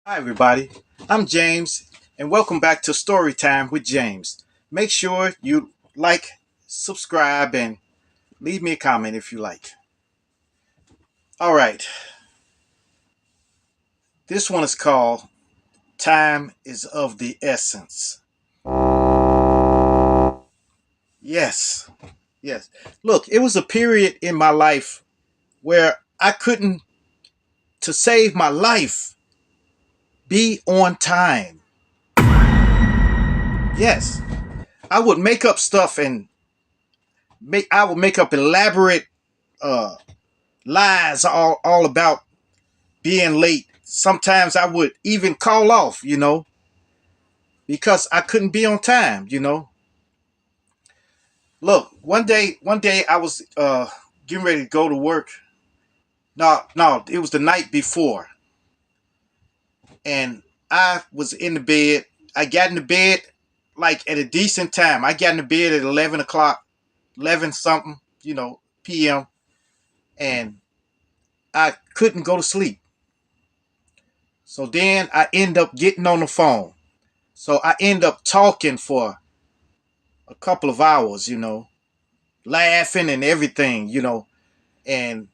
Hi, everybody. I'm James, and welcome back to Storytime with James. Make sure you like, subscribe, and leave me a comment if you like. All right, this one is called Time is of the Essence. Yes, yes. Look, it was a period in my life where I couldn't, to save my life, be on time. Yes, I would make up stuff and I would make up elaborate uh, lies all about being late. Sometimes I would even call off, because I couldn't be on time. Look, one day I was getting ready to go to work. No, it was the night before. And I was in the bed. I got in the bed like at a decent time. I got in the bed at 11 o'clock, 11 something, PM. And I couldn't go to sleep. So then I end up getting on the phone. So I end up talking for a couple of hours, laughing and everything, And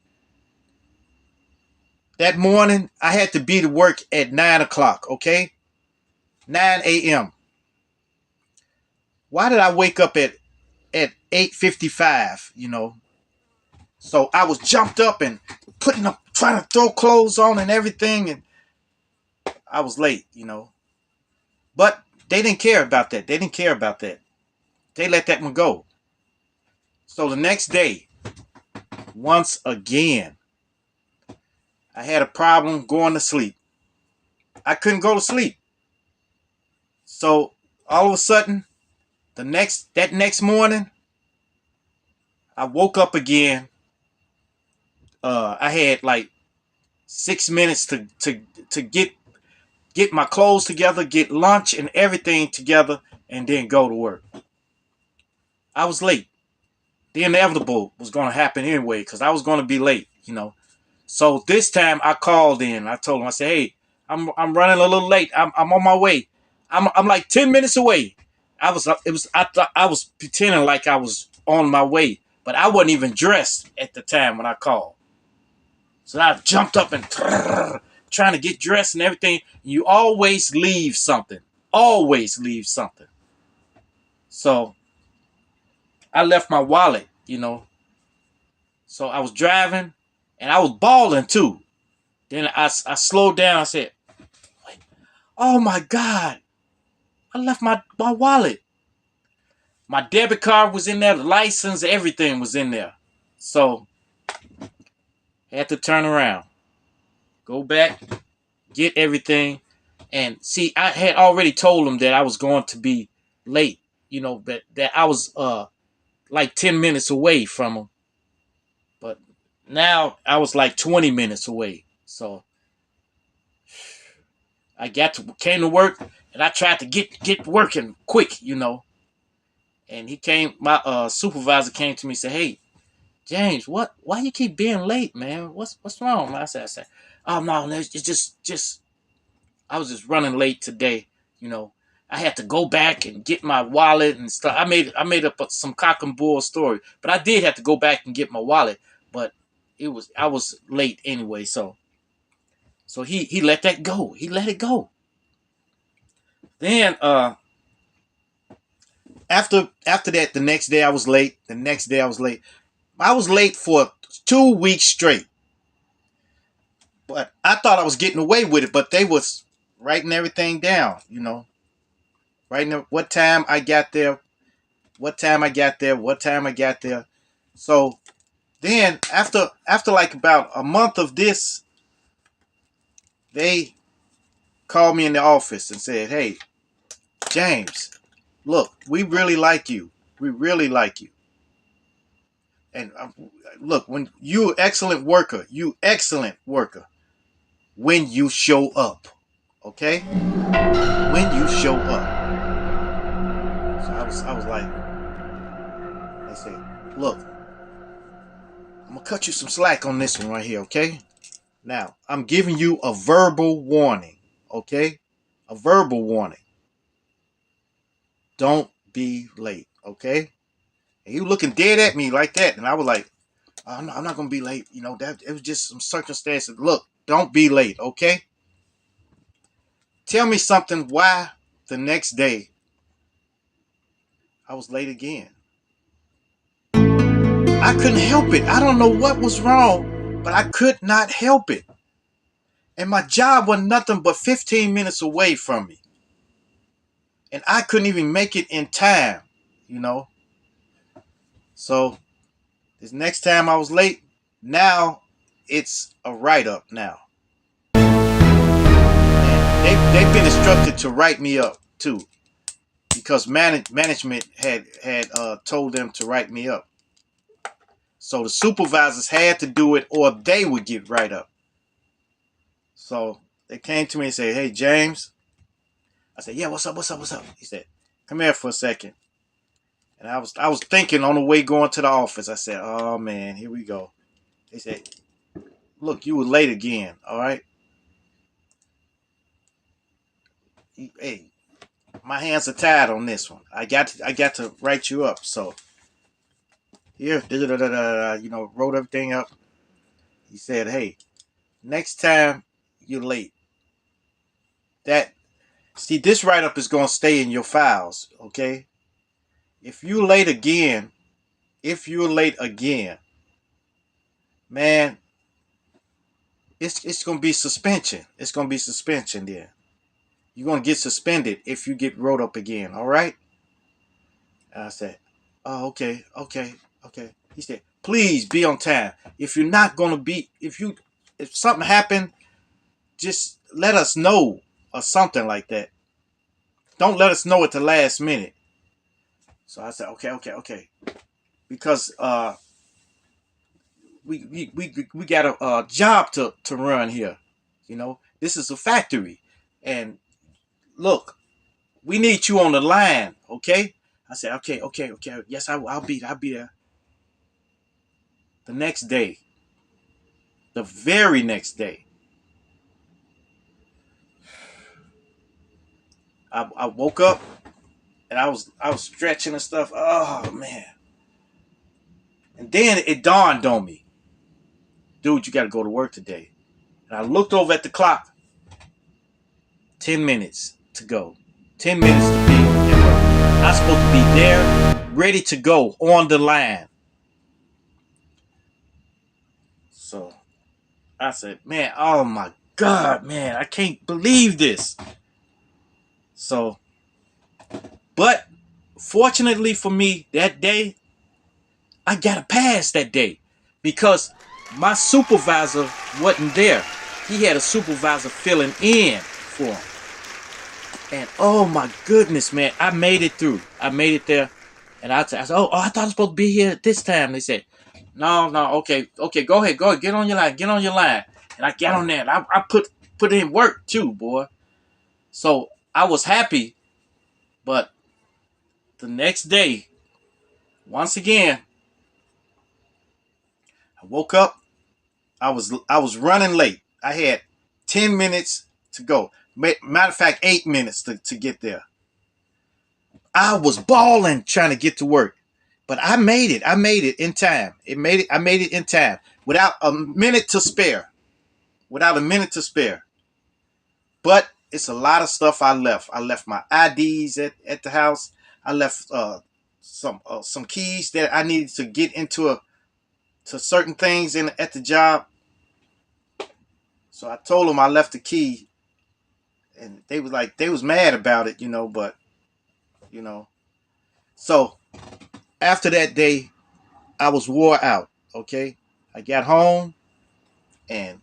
that morning, I had to be to work at 9 o'clock, okay? 9 a.m. Why did I wake up at 8:55, So I was jumped up and putting up, trying to throw clothes on and everything, and I was late. But they didn't care about that. They didn't care about that. They let that one go. So the next day, once again, I had a problem going to sleep. I couldn't go to sleep. So all of a sudden, that next morning, I woke up again. I had like 6 minutes to get my clothes together, get lunch and everything together, and then go to work. I was late. The inevitable was going to happen anyway because I was going to be late. So this time I called in. I told him, I said, "Hey, I'm running a little late. I'm on my way. I'm like 10 minutes away." I thought I was pretending like I was on my way, but I wasn't even dressed at the time when I called. So I jumped up and trying to get dressed and everything. You always leave something. Always leave something. So I left my wallet. So I was driving and I was bawling too. Then I slowed down. I said, "Oh my God, I left my wallet." My debit card was in there, the license, everything was in there. So I had to turn around, go back, get everything. And see, I had already told them that I was going to be late, that I was like 10 minutes away from them. But now I was like 20 minutes away. So I came to work and I tried to get working quick. And he came, my supervisor came to me and said, "Hey, James, why you keep being late, man? What's wrong?" I said, "Oh no, it's just I was just running late today. You know, I had to go back and get my wallet and stuff. I made up some cock and bull story, but I did have to go back and get my wallet. But I was late anyway, so he let that go. He let it go. Then after that, the next day I was late. The next day I was late. I was late for 2 weeks straight. But I thought I was getting away with it, but they was writing everything down. Writing what time I got there, what time I got there, what time I got there. So then after like about a month of this, they called me in the office and said, "Hey, James, look, we really like you. We really like you. And look, when you excellent worker when you show up, okay? When you show up." So I was like, they say, "Look, I'm gonna cut you some slack on this one right here, okay? Now, I'm giving you a verbal warning, okay? A verbal warning. Don't be late, okay? And he was looking dead at me like that, and I was like, I'm not gonna be late. You know, that it was just some circumstances. Look, don't be late, okay? Tell me something why the next day I was late again. I couldn't help it. I don't know what was wrong, but I could not help it. And my job was nothing but 15 minutes away from me. And I couldn't even make it in time, you know. So this next time I was late, now it's a write-up now. And they've been instructed to write me up too. Because management had told them to write me up. So the supervisors had to do it or they would get write up. So they came to me and said, "Hey, James." I said, "Yeah, what's up, what's up, what's up?" He said, "Come here for a second." And I was thinking on the way going to the office. I said, "Oh man, here we go." They said, "Look, you were late again, all right? Hey, my hands are tied on this one. I got to write you up. So here, you know, wrote everything up." He said, "Hey, next time you're late, that see this write up is gonna stay in your files, okay? If you're late again, man, it's gonna be suspension. It's gonna be suspension there. You're gonna get suspended if you get wrote up again, all right?" And I said, "Oh, okay, okay, okay." He said, "Please be on time. If you're not gonna be, if something happened, just let us know or something like that. Don't let us know at the last minute." So I said, "Okay, okay, okay," because we got a job to run here. You know, this is a factory, and look, we need you on the line, okay?" I said, "Okay, okay, okay. Yes, I'll be there." The next day, the very next day, I woke up and I was stretching and stuff. Oh man! And then it dawned on me, dude, you got to go to work today. And I looked over at the clock. 10 minutes to go. 10 minutes to be at work. I'm supposed to be there, ready to go on the line. So I said, "Man, oh my God, man, I can't believe this." So, but fortunately for me, that day, I got a pass that day because my supervisor wasn't there. He had a supervisor filling in for him. And oh my goodness, man, I made it through. I made it there. And I said, "Oh, I thought I was supposed to be here this time." They said, "No, no, okay, okay, go ahead, get on your line, get on your line." And I got on there and I put in work too, boy. So I was happy, but the next day, once again, I woke up. I was running late. I had 10 minutes to go. Matter of fact, 8 minutes to get there. I was balling trying to get to work, but I made it. I made it in time. I made it in time without a minute to spare. Without a minute to spare. But it's a lot of stuff I left. I left my IDs at the house. I left some keys that I needed to get to certain things at the job. So I told them I left the key, and they was mad about it, you know. But you know, so after that day, I was wore out. Okay, I got home and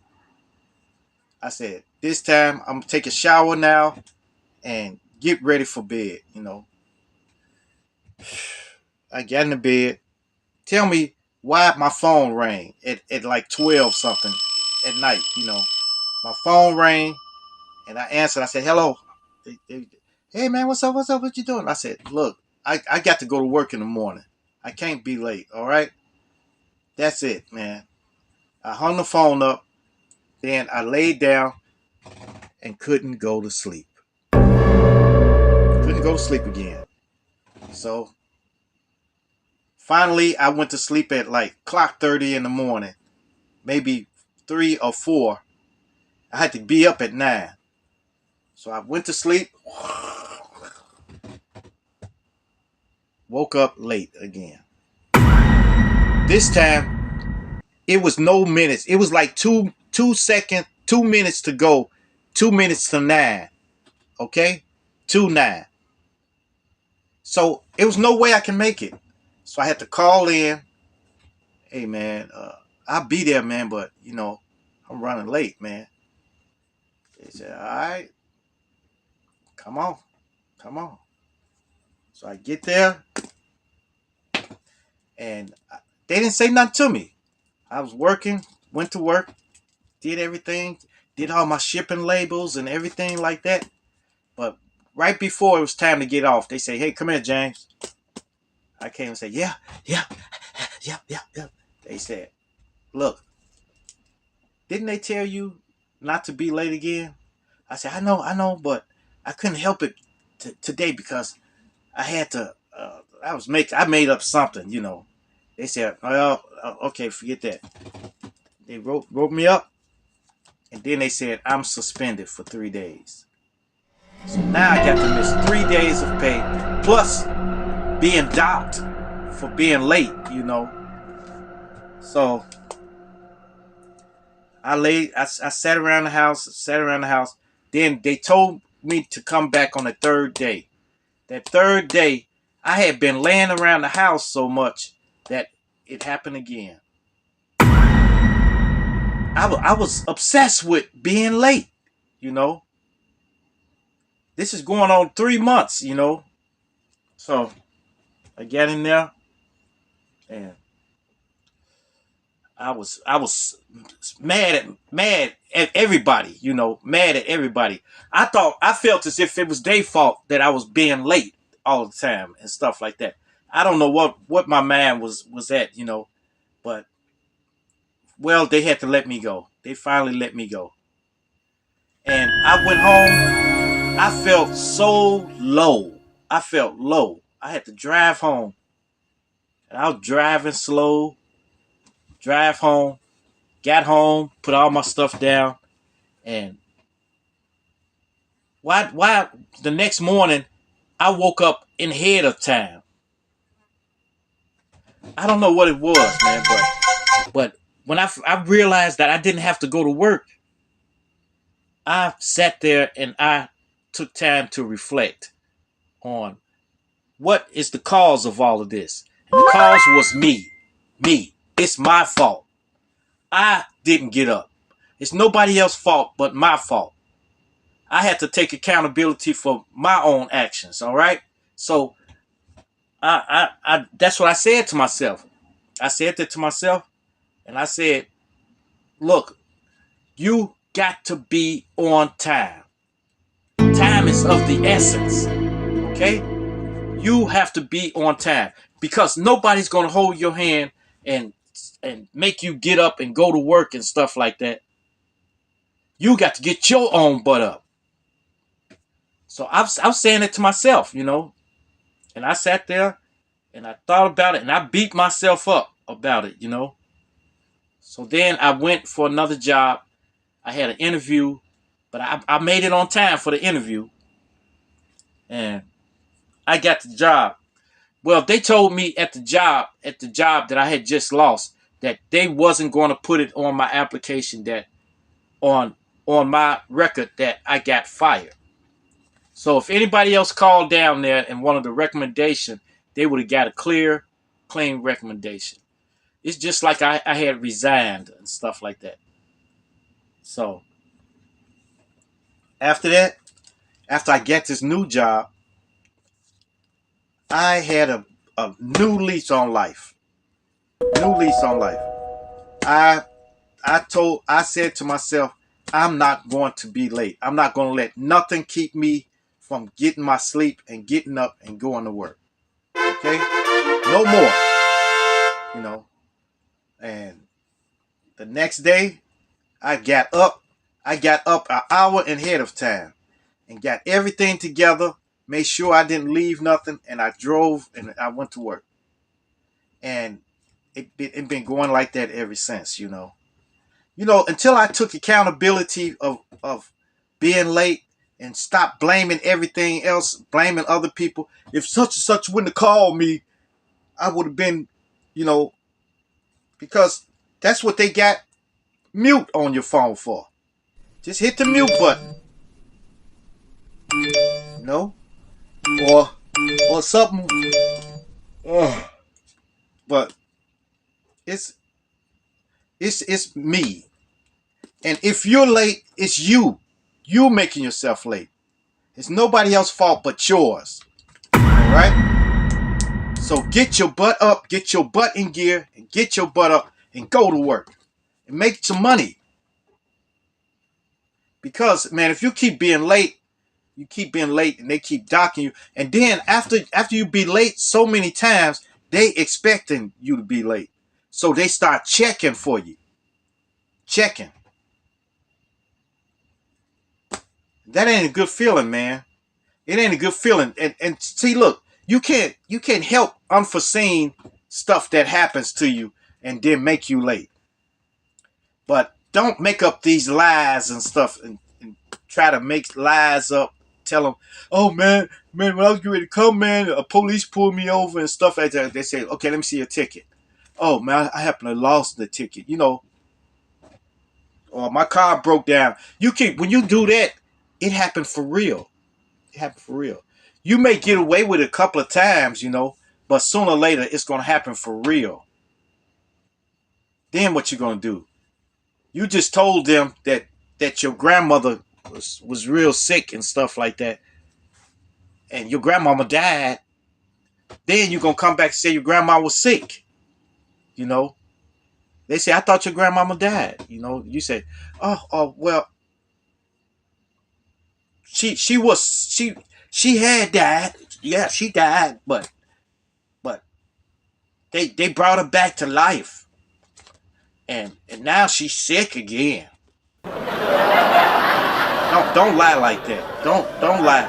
I said, "This time I'm gonna take a shower now and get ready for bed." You know, I got in the bed. Tell me why my phone rang at like 12 something at night. You know, my phone rang and I answered. I said, "Hello." "Hey man, what's up? What's up? What you doing?" I said, "Look, I got to go to work in the morning. I can't be late. All right." That's it, man. I hung the phone up. Then I laid down and couldn't go to sleep. Couldn't go to sleep again. So finally, I went to sleep at like clock 30 in the morning, maybe 3 or 4. I had to be up at 9. So I went to sleep, woke up late again. This time, it was no minutes. It was like 2 minutes to go, 2 minutes to 9. Okay? 2-9. So it was no way I can make it. So I had to call in. Hey man, I'll be there, man, but I'm running late, man. They said, all right, come on, come on. So I get there, and they didn't say nothing to me. I was working, went to work, did everything, did all my shipping labels and everything like that. But right before it was time to get off, they say, hey, come here, James. I came and said, yeah. They said, look, didn't they tell you not to be late again? I said, I know, but I couldn't help it today because I had to, I made up something, They said, well, okay, forget that. They wrote me up, and then they said, I'm suspended for 3 days. So now I got to miss 3 days of pay, plus being docked for being late, So I sat around the house. Then they told me to come back on the 3rd day. That 3rd day, I had been laying around the house so much that it happened again. I was obsessed with being late, This is going on 3 months, So I got in there, and I was mad at everybody, mad at everybody. I felt as if it was their fault that I was being late all the time and stuff like that. I don't know what my mind was at, but well, they had to let me go. They finally let me go. And I went home. I felt so low. I felt low. I had to drive home. And I was driving slow, drive home, got home, put all my stuff down, and why the next morning I woke up in ahead of time. I don't know what it was, man, but when I realized that I didn't have to go to work, I sat there and I took time to reflect on what is the cause of all of this. And the cause was me. Me. It's my fault. I didn't get up. It's nobody else's fault but my fault. I had to take accountability for my own actions, all right? So I that's what I said to myself. I said that to myself, and I said, look, you got to be on time. Time is of the essence, okay? You have to be on time because nobody's going to hold your hand and make you get up and go to work and stuff like that. You got to get your own butt up. So I was saying it to myself, and I sat there and I thought about it and I beat myself up about it, So then I went for another job. I had an interview, but I made it on time for the interview, and I got the job. Well, they told me at the job that I had just lost, that they wasn't going to put it on my application, that on my record that I got fired. So if anybody else called down there and wanted a recommendation, they would have got a clean recommendation. It's just like I had resigned and stuff like that. So after that, after I get this new job, I had a new lease on life. New lease on life. I said to myself, I'm not going to be late. I'm not going to let nothing keep me from getting my sleep and getting up and going to work. Okay? No more. And the next day, I got up I got up an hour ahead of time and got everything together, made sure I didn't leave nothing, and I drove and I went to work. And it been going like that ever since, you know. Until I took accountability of being late and stopped blaming everything else, blaming other people. If such and such wouldn't have called me, I would have been, you know, because that's what they got mute on your phone for. Just hit the mute button, you know, or or something. Ugh. But it's it's me, and if you're late, it's you. You making yourself late. It's nobody else's fault but yours. All right. So get your butt up, get your butt in gear, and get your butt up and go to work and make some money. Because man, if you keep being late, you keep being late, and they keep docking you, and then after you be late so many times, they expecting you to be late, so they start checking for you, checking. That ain't a good feeling, man. It ain't a good feeling. And see, look, you can't help unforeseen stuff that happens to you and then make you late. But don't make up these lies and stuff and try to make lies up. Tell them, oh man, when I was getting ready to come, man, a police pulled me over and stuff like that. They say, okay, let me see your ticket. Oh man, I happen to have lost the ticket, or my car broke down. When you do that, it happened for real. It happened for real. You may get away with it a couple of times, but sooner or later it's gonna happen for real. Then what you gonna do? You just told them that your grandmother was real sick and stuff like that, and your grandmama died. Then you gonna come back and say your grandma was sick. You know, they say I thought your grandmama died. You say, oh well, she had died. Yeah, she died, but they brought her back to life, and now she's sick again. Don't lie like that. Don't lie.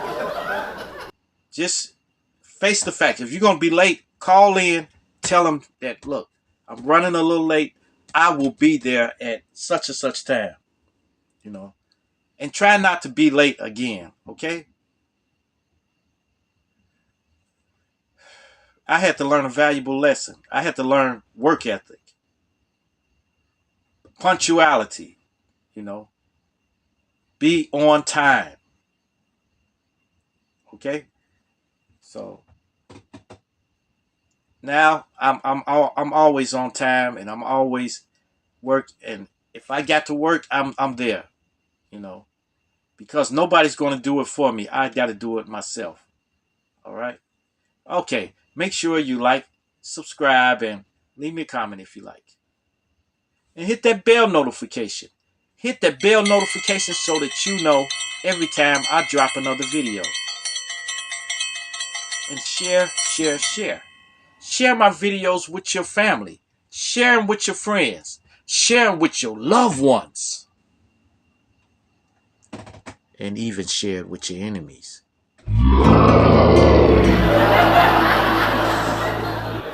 Just face the fact. If you're gonna be late, call in. Tell them that, look, I'm running a little late. I will be there at such and such time. And try not to be late again. Okay. I had to learn a valuable lesson. I had to learn work ethic, punctuality. You know, be on time. Okay. So now I'm always on time, and I'm always work. And if I got to work, I'm there. You know, because nobody's going to do it for me. I got to do it myself. All right. Okay. Make sure you like, subscribe, and leave me a comment if you like. And hit that bell notification. Hit that bell notification so that you know every time I drop another video. And share, share, share. Share my videos with your family. Share them with your friends. Share them with your loved ones. And even share it with your enemies.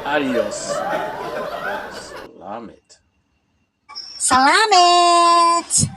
Adios. Salamat. Salamat!